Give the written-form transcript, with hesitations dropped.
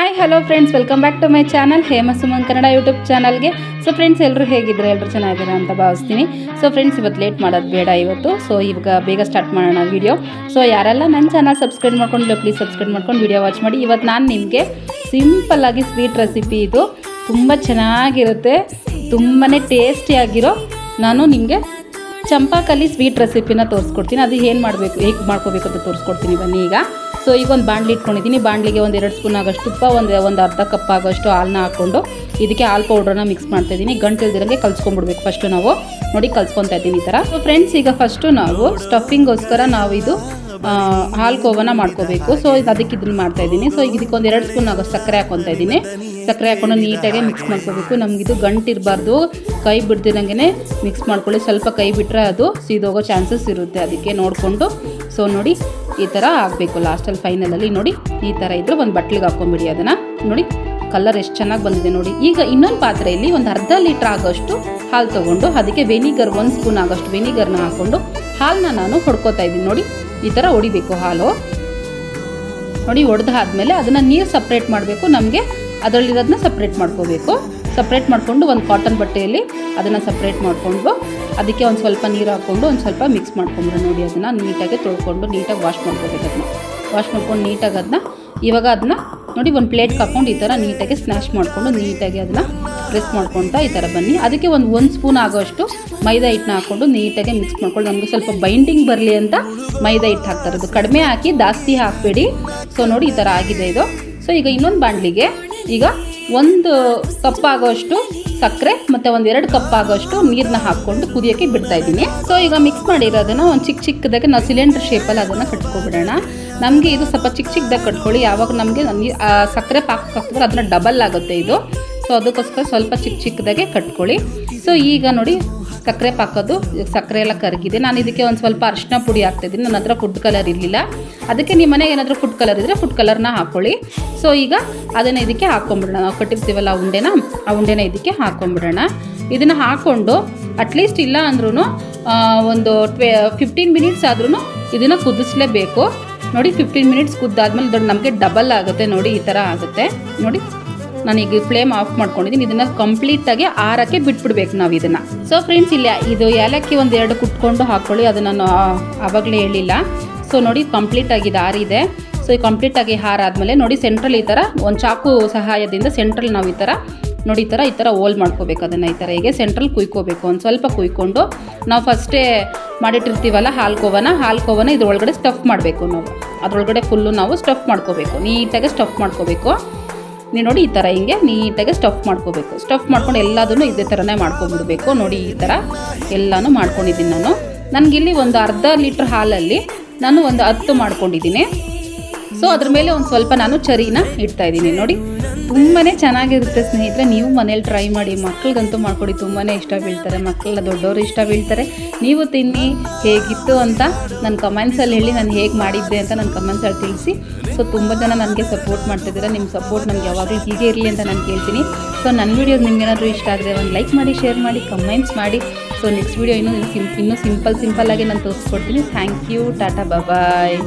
Hi hello friends, welcome back to my channel Hema Suman Kannada YouTube ಚಾನಲ್ಗೆ. So friends, ಎಲ್ಲರೂ ಹೇಗಿದ್ರೆ ಎಲ್ಲರೂ ಚೆನ್ನಾಗಿದ್ದೀರಾ ಅಂತ ಭಾವಿಸ್ತೀನಿ. ಸೊ ಫ್ರೆಂಡ್ಸ್, ಇವತ್ತು ಲೇಟ್ ಮಾಡೋದು ಬೇಡ ಇವತ್ತು. ಸೊ ಇವಾಗ ಬೇಗ ಸ್ಟಾರ್ಟ್ ಮಾಡೋಣ ವಿಡಿಯೋ. ಸೊ ಯಾರೆಲ್ಲ ನನ್ನ ಚಾನಲ್ ಸಬ್ಸ್ಕ್ರೈಬ್ ಮಾಡ್ಕೊಂಡಿಲ್ಲ ಪ್ಲೀಸ್ ಸಬ್ಸ್ಕ್ರೈಬ್ ಮಾಡ್ಕೊಂಡು ವಿಡಿಯೋ ವಾಚ್ ಮಾಡಿ. ಇವತ್ತು ನಾನು ನಿಮಗೆ ಸಿಂಪಲ್ಲಾಗಿ ಸ್ವೀಟ್ ರೆಸಿಪಿ, ಇದು ತುಂಬ ಚೆನ್ನಾಗಿರುತ್ತೆ, ತುಂಬಾ ಟೇಸ್ಟಿಯಾಗಿರೋ ನಾನು ನಿಮಗೆ ಚಂಪಾಕಲಿ ಸ್ವೀಟ್ ರೆಸಿಪಿನ ತೋರಿಸ್ಕೊಡ್ತೀನಿ. ಅದು ಏನು ಮಾಡಬೇಕು, ಹೇಗೆ ಮಾಡ್ಕೋಬೇಕು ಅಂತ ತೋರಿಸ್ಕೊಡ್ತೀನಿ ಬನ್ನಿ ಈಗ. ಸೊ ಈಗ ಒಂದು ಬಾಣಲಿ ಇಟ್ಕೊಂಡಿದ್ದೀನಿ. ಬಾಣಲಿಗೆ ಒಂದು 2 ಸ್ಪೂನ್ ಆಗೋಷ್ಟು ತುಪ್ಪ, ಒಂದು ಅರ್ಧ ಕಪ್ ಆಗೋಷ್ಟು ಹಾಲನ್ನ ಹಾಕ್ಕೊಂಡು ಇದಕ್ಕೆ ಹಾಲು ಪೌಡ್ರನ್ನ ಮಿಕ್ಸ್ ಮಾಡ್ತಾಯಿದ್ದೀನಿ. ಗಂಟೆಲ್ದಿರಂಗೆ ಕಲ್ಸ್ಕೊಂಡ್ಬಿಡ್ಬೇಕು ಫಸ್ಟು ನಾವು. ನೋಡಿ ಕಲ್ಸ್ಕೊತಾ ಇದ್ದೀನಿ ಈ ಥರ. ಸೊ ಫ್ರೆಂಡ್ಸ್, ಈಗ ಫಸ್ಟು ನಾವು ಸ್ಟಫಿಂಗೋಸ್ಕರ ನಾವು ಇದು ಹಾಲು ಕೋವನ ಮಾಡ್ಕೋಬೇಕು. ಸೊ ಅದಕ್ಕೆ ಇದನ್ನು ಮಾಡ್ತಾಯಿದ್ದೀನಿ. ಸೊ ಈಗ ಇದಕ್ಕೆ ಒಂದು 2 ಸ್ಪೂನ್ ಆಗೋಷ್ಟು ಸಕ್ಕರೆ ಹಾಕ್ಕೊತಾ ಇದ್ದೀನಿ. ಸಕ್ಕರೆ ಹಾಕ್ಕೊಂಡು ನೀಟಾಗಿ ಮಿಕ್ಸ್ ಮಾಡ್ಕೋಬೇಕು. ನಮಗಿದು ಗಂಟಿರಬಾರ್ದು, ಕೈ ಬಿಡ್ದಿರಂಗೆ ಮಿಕ್ಸ್ ಮಾಡ್ಕೊಳ್ಳಿ. ಸ್ವಲ್ಪ ಕೈ ಬಿಟ್ಟರೆ ಅದು ಸೀದೋಗೋ ಚಾನ್ಸಸ್ ಇರುತ್ತೆ, ಅದಕ್ಕೆ ನೋಡಿಕೊಂಡು. ಸೊ ನೋಡಿ ಈ ಥರ ಆಗಬೇಕು. ಲಾಸ್ಟಲ್ಲಿ ಫೈನಲಲ್ಲಿ ನೋಡಿ ಈ ಥರ ಇದ್ದರೆ ಒಂದು ಬಟ್ಲಿಗೆ ಹಾಕ್ಕೊಂಬಿಡಿ ಅದನ್ನು. ನೋಡಿ ಕಲರ್ ಎಷ್ಟು ಚೆನ್ನಾಗಿ ಬಂದಿದೆ ನೋಡಿ. ಈಗ ಇನ್ನೊಂದು ಪಾತ್ರೆಯಲ್ಲಿ ಒಂದು ಅರ್ಧ ಲೀಟ್ರ್ ಆಗೋಷ್ಟು ಹಾಲು ತೊಗೊಂಡು ಅದಕ್ಕೆ ವೆನಿಗರ್ 1 ಸ್ಪೂನ್ ಆಗೋಷ್ಟು ವೆನಿಗರ್ನ ಹಾಕ್ಕೊಂಡು ಹಾಲನ್ನ ನಾನು ಹೊಡ್ಕೋತಾ ಇದ್ದೀನಿ. ನೋಡಿ ಈ ಥರ ಹೊಡಿಬೇಕು ಹಾಲು. ನೋಡಿ ಹೊಡೆದಾದ್ಮೇಲೆ ಅದನ್ನು ನೀರು ಸಪ್ರೇಟ್ ಮಾಡಬೇಕು. ನಮಗೆ ಅದರಲ್ಲಿರೋದನ್ನ ಸಪ್ರೇಟ್ ಮಾಡ್ಕೋಬೇಕು. ಸಪ್ರೇಟ್ ಮಾಡಿಕೊಂಡು ಒಂದು ಕಾಟನ್ ಬಟ್ಟೆಯಲ್ಲಿ ಅದನ್ನು ಸಪ್ರೇಟ್ ಮಾಡಿಕೊಂಡು ಅದಕ್ಕೆ ಒಂದು ಸ್ವಲ್ಪ ನೀರು ಹಾಕ್ಕೊಂಡು ಒಂದು ಸ್ವಲ್ಪ ಮಿಕ್ಸ್ ಮಾಡ್ಕೊಂಡ್ರೆ ನೋಡಿ ಅದನ್ನು ನೀಟಾಗಿ ತೊಳ್ಕೊಂಡು ನೀಟಾಗಿ ವಾಶ್ ಮಾಡ್ಕೋಬೇಕು. ಅದನ್ನ ವಾಶ್ ಮಾಡ್ಕೊಂಡು ನೀಟಾಗಿ ಇವಾಗ ಅದನ್ನ ನೋಡಿ ಒಂದು ಪ್ಲೇಟ್ಗೆ ಹಾಕ್ಕೊಂಡು ಈ ಥರ ನೀಟಾಗಿ ಸ್ನ್ಯಾಶ್ ಮಾಡಿಕೊಂಡು ನೀಟಾಗಿ ಅದನ್ನು ಪ್ರೆಸ್ ಮಾಡ್ಕೊತಾ ಈ ಥರ ಬನ್ನಿ. ಅದಕ್ಕೆ ಒಂದು ಸ್ಪೂನ್ ಆಗೋಷ್ಟು ಮೈದಾ ಹಿಟ್ಟನ್ನ ಹಾಕ್ಕೊಂಡು ನೀಟಾಗಿ ಮಿಕ್ಸ್ ಮಾಡ್ಕೊಂಡು ನಮಗೆ ಸ್ವಲ್ಪ ಬೈಂಡಿಂಗ್ ಬರಲಿ ಅಂತ ಮೈದಾ ಹಿಟ್ಟು ಹಾಕ್ತಾರೆ. ಅದು ಕಡಿಮೆ ಹಾಕಿ ಜಾಸ್ತಿ ಹಾಕಬೇಡಿ. ಸೊ ನೋಡಿ ಈ ಥರ ಆಗಿದೆ ಇದು. ಸೊ ಈಗ ಇನ್ನೊಂದು ಬಾಣಲಿಗೆ ಈಗ 1 ಕಪ್ ಆಗೋಷ್ಟು ಸಕ್ಕರೆ ಮತ್ತು 1-2 ಕಪ್ ಆಗೋಷ್ಟು ನೀರನ್ನ ಹಾಕ್ಕೊಂಡು ಕುದಿಯೋಕ್ಕೆ ಬಿಡ್ತಾ ಇದ್ದೀನಿ. ಸೊ ಈಗ ಮಿಕ್ಸ್ ಮಾಡಿರೋದನ್ನು ಒಂದು ಚಿಕ್ಕದಾಗಿ ನಾವು ಸಿಲಿಂಡರ್ ಶೇಪಲ್ಲಿ ಅದನ್ನು ಕಟ್ಕೊಬಿಡೋಣ. ನಮಗೆ ಇದು ಸ್ವಲ್ಪ ಚಿಕ್ಕದಾಗಿ ಕಟ್ಕೊಳ್ಳಿ. ಯಾವಾಗ ನಮಗೆ ಸಕ್ಕರೆ ಪಾಕ ಹಾಕಿದ್ರೆ ಅದನ್ನ ಡಬಲ್ ಆಗುತ್ತೆ ಇದು. ಸೊ ಅದಕ್ಕೋಸ್ಕರ ಸ್ವಲ್ಪ ಚಿಕ್ಕದಾಗೆ ಕಟ್ಕೊಳ್ಳಿ. ಸೊ ಈಗ ನೋಡಿ ಸಕ್ಕರೆ ಪಾಕೋದು, ಸಕ್ಕರೆ ಎಲ್ಲ ಕರಗಿದೆ. ನಾನು ಇದಕ್ಕೆ ಒಂದು ಸ್ವಲ್ಪ ಅರಿಶಿನ ಪುಡಿ ಹಾಕ್ತಾಯಿದ್ದೀನಿ. ನನ್ನ ಹತ್ರ ಫುಡ್ ಕಲರ್ ಇರಲಿಲ್ಲ, ಅದಕ್ಕೆ ನಿಮ್ಮ ಮನೆಗೆ ಏನಾದರೂ ಫುಡ್ ಕಲರ್ ಇದ್ದರೆ ಫುಡ್ ಕಲರ್ನ ಹಾಕ್ಕೊಳ್ಳಿ. ಸೊ ಈಗ ಅದನ್ನು ಇದಕ್ಕೆ ಹಾಕ್ಕೊಂಬಿಡೋಣ. ನಾವು ಕಟ್ಟಿರ್ತೀವಲ್ಲ ಆ ಉಂಡೆನ ಇದಕ್ಕೆ ಹಾಕ್ಕೊಂಬಿಡೋಣ. ಇದನ್ನು ಹಾಕ್ಕೊಂಡು ಅಟ್ಲೀಸ್ಟ್ ಇಲ್ಲ ಅಂದ್ರೂ ಒಂದು 15 ಮಿನಿಟ್ಸ್ ಆದ್ರೂ ಇದನ್ನು ಕುದಿಸ್ಲೇಬೇಕು. ನೋಡಿ 15 ಮಿನಿಟ್ಸ್ ಕುದ್ದಾದ್ಮೇಲೆ ದೊಡ್ಡ ನಮಗೆ ಡಬಲ್ ಆಗುತ್ತೆ. ನೋಡಿ ಈ ಥರ ಆಗುತ್ತೆ. ನೋಡಿ ನಾನೀಗ ಫ್ಲೇಮ್ ಆಫ್ ಮಾಡ್ಕೊಂಡಿದ್ದೀನಿ. ಇದನ್ನು ಕಂಪ್ಲೀಟಾಗಿ ಆರಕ್ಕೆ ಬಿಟ್ಬಿಡ್ಬೇಕು ನಾವು ಇದನ್ನು. ಸೊ ಫ್ರೆಂಡ್ಸ್, ಇಲ್ಲ ಇದು ಏಲಕ್ಕಿ 1-2 ಕುಟ್ಕೊಂಡು ಹಾಕ್ಕೊಳ್ಳಿ, ಅದು ನಾನು ಆವಾಗಲೇ ಹೇಳಿಲ್ಲ. ಸೊ ನೋಡಿ ಕಂಪ್ಲೀಟಾಗಿ ಇದು ಆರಿದೆ. ಸೊ ಈ ಕಂಪ್ಲೀಟಾಗಿ ಆರಾದ್ಮೇಲೆ ನೋಡಿ ಸೆಂಟ್ರಲ್ ಈ ಥರ ಒಂದು ಚಾಕು ಸಹಾಯದಿಂದ ಸೆಂಟ್ರಲ್ ನಾವು ಈ ಥರ ನೋಡಿ ಈ ಥರ ಹೋಲ್ ಮಾಡ್ಕೋಬೇಕು. ಅದನ್ನು ಈ ಥರ ಹೀಗೆ ಸೆಂಟ್ರಲ್ ಕುಯ್ಕೋಬೇಕು. ಒಂದು ಸ್ವಲ್ಪ ಕುಯ್ಕೊಂಡು ನಾವು ಫಸ್ಟೇ ಮಾಡಿಟ್ಟಿರ್ತೀವಲ್ಲ ಹಾಲು ಕೋವನ ಇದ್ರೊಳಗಡೆ ಸ್ಟಫ್ ಮಾಡಬೇಕು. ನಾವು ಅದರೊಳಗಡೆ ಫುಲ್ಲು ನಾವು ಸ್ಟಫ್ ಮಾಡ್ಕೋಬೇಕು. ನೀಟಾಗಿ ಸ್ಟಫ್ ಮಾಡ್ಕೋಬೇಕು. ನೀವು ನೋಡಿ ಈ ಥರ ಹಿಂಗೆ ನೀಟಾಗಿ ಸ್ಟಫ್ ಮಾಡ್ಕೋಬೇಕು. ಸ್ಟಫ್ ಮಾಡ್ಕೊಂಡು ಎಲ್ಲದನ್ನು ಇದೇ ಥರನೇ ಮಾಡ್ಕೊಂಬಿಡ್ಬೇಕು. ನೋಡಿ ಈ ಥರ ಎಲ್ಲನೂ ಮಾಡ್ಕೊಂಡಿದ್ದೀನಿ ನಾನು. ನನಗಿಲ್ಲಿ ಒಂದು ಅರ್ಧ ಲೀಟ್ರ್ ಹಾಲಲ್ಲಿ ನಾನು ಒಂದು 10 ಮಾಡ್ಕೊಂಡಿದ್ದೀನಿ. ಸೊ ಅದ್ರ ಮೇಲೆ ಒಂದು ಸ್ವಲ್ಪ ನಾನು ಚರಿನ ಇಡ್ತಾಯಿದ್ದೀನಿ. ನೋಡಿ ತುಂಬಾ ಚೆನ್ನಾಗಿರುತ್ತೆ ಸ್ನೇಹಿತರೆ. ನೀವು ಮನೇಲಿ ಟ್ರೈ ಮಾಡಿ. ಮಕ್ಳಿಗಂತೂ ಮಾಡ್ಕೊಡಿ, ತುಂಬಾ ಇಷ್ಟ ಬೀಳ್ತಾರೆ. ಮಕ್ಕಳೆಲ್ಲ ದೊಡ್ಡವರು ಇಷ್ಟ ಬೀಳ್ತಾರೆ. ನೀವು ತಿನ್ನಿ, ಹೇಗಿತ್ತು ಅಂತ ನನ್ನ ಕಮೆಂಟ್ಸಲ್ಲಿ ಹೇಳಿ, ನಾನು ಹೇಗೆ ಮಾಡಿದ್ದೆ ಅಂತ ನನ್ನ ಕಮೆಂಟ್ಸಲ್ಲಿ ತಿಳಿಸಿ. ಸೊ ತುಂಬ ಜನ ನನಗೆ ಸಪೋರ್ಟ್ ಮಾಡ್ತಿದ್ದೀರಾ. ನಿಮ್ಮ ಸಪೋರ್ಟ್ ನಮ್ಗೆ ಯಾವಾಗಲೂ ಹೀಗೆ ಇರಲಿ ಅಂತ ನಾನು ಕೇಳ್ತೀನಿ. ಸೊ ನನ್ನ ವೀಡಿಯೋಸ್ ನಿಮ್ಗೆ ಏನಾದರೂ ಇಷ್ಟ ಆದರೆ ಒಂದು ಲೈಕ್ ಮಾಡಿ, ಶೇರ್ ಮಾಡಿ, ಕಮೆಂಟ್ಸ್ ಮಾಡಿ. ಸೊ ನೆಕ್ಸ್ಟ್ ವೀಡಿಯೋ ಇನ್ನೂ ಸಿಂಪಲ್ಲಾಗಿ ನಾನು ತೋರಿಸ್ಕೊಡ್ತೀನಿ. Thank you, tata, bye.